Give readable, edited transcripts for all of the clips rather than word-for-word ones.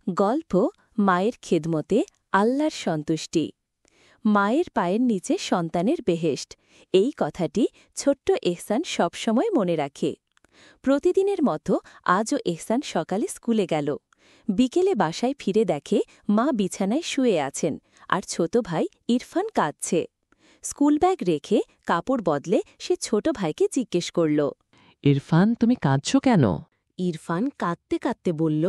গল্প মায়ের খেদমতে আল্লাহর সন্তুষ্টি। মায়ের পায়ের নিচে সন্তানের বেহেশত, এই কথাটি ছোট্ট এহসান সবসময় মনে রাখে। প্রতিদিনের মতো আজও এহসান সকালে স্কুলে গেল। বিকেলে বাসায় ফিরে দেখে মা বিছানায় শুয়ে আছেন আর ছোট ভাই ইরফান কাঁদছে। স্কুল ব্যাগ রেখে কাপড় বদলে সে ছোট ভাইকে জিজ্ঞেস করল, ইরফান, তুমি কাঁদছ কেন? ইরফান কাঁদতে কাঁদতে বলল,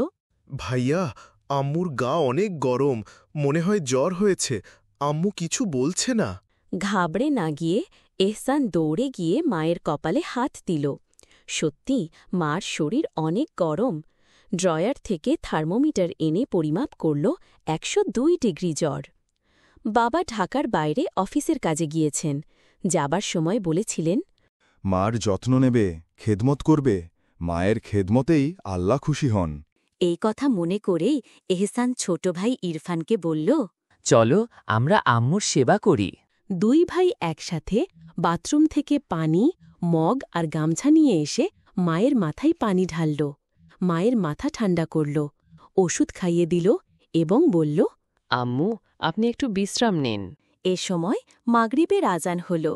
ভাইয়া, আম্মুর গা অনেক গরম, মনে হয় জ্বর হয়েছে। আম্মু কিছু বলছে না। ঘাবড়ে না গিয়ে এহসান দৌড়ে গিয়ে মায়ের কপালে হাত দিল। সত্যি মার শরীর অনেক গরম। ড্রয়ার থেকে থার্মোমিটার এনে পরিমাপ করল ১০২ ডিগ্রি জ্বর। বাবা ঢাকার বাইরে অফিসের কাজে গিয়েছেন। যাবার সময় বলেছিলেন, মার যত্ন নেবে, খেদমত করবে। মায়ের খেদমতেই আল্লাহ খুশি হন। এই কথা মনে করেই এহসান ছোট ভাই ইরফানকে বলল, চলো আমরা আম্মুর সেবা করি। দুই ভাই একসাথে বাথরুম থেকে পানি, মগ আর গামছা নিয়ে এসে মায়ের মাথায় পানি ঢালল। মায়ের মাথা ঠান্ডা করল, ওষুধ খাইয়ে দিল এবং বলল, আম্মু, আপনি একটু বিশ্রাম নিন। এ সময় মাগরিবের আজান হল।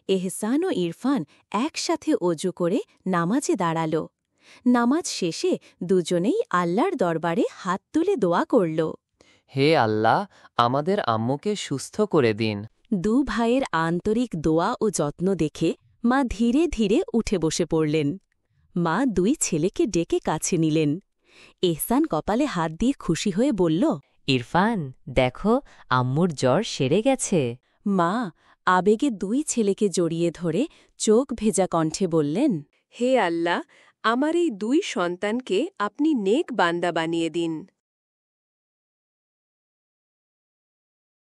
এহসান ও ইরফান একসাথে অজু করে নামাজে দাঁড়াল। নামাজ শেষে দুজনেই আল্লাহর দরবারে হাত তুলে দোয়া করল। হে আল্লাহ, আমাদের আম্মুকে সুস্থ করে দিন। দু ভাইয়ের আন্তরিক দোয়া ও যত্ন দেখে মা ধীরে ধীরে উঠে বসে পড়লেন। মা দুই ছেলেকে ডেকে কাছে নিলেন। এহসান কপালে হাত দিয়ে খুশি হয়ে বলল, ইরফান, দেখো আম্মুর জ্বর সেরে গেছে। মা আবেগে দুই ছেলেকে জড়িয়ে ধরে চোখ ভেজা কণ্ঠে বললেন, হে আল্লাহ, আমার এই দুই সন্তানকে আপনি নেক বান্দা বানিয়ে দিন।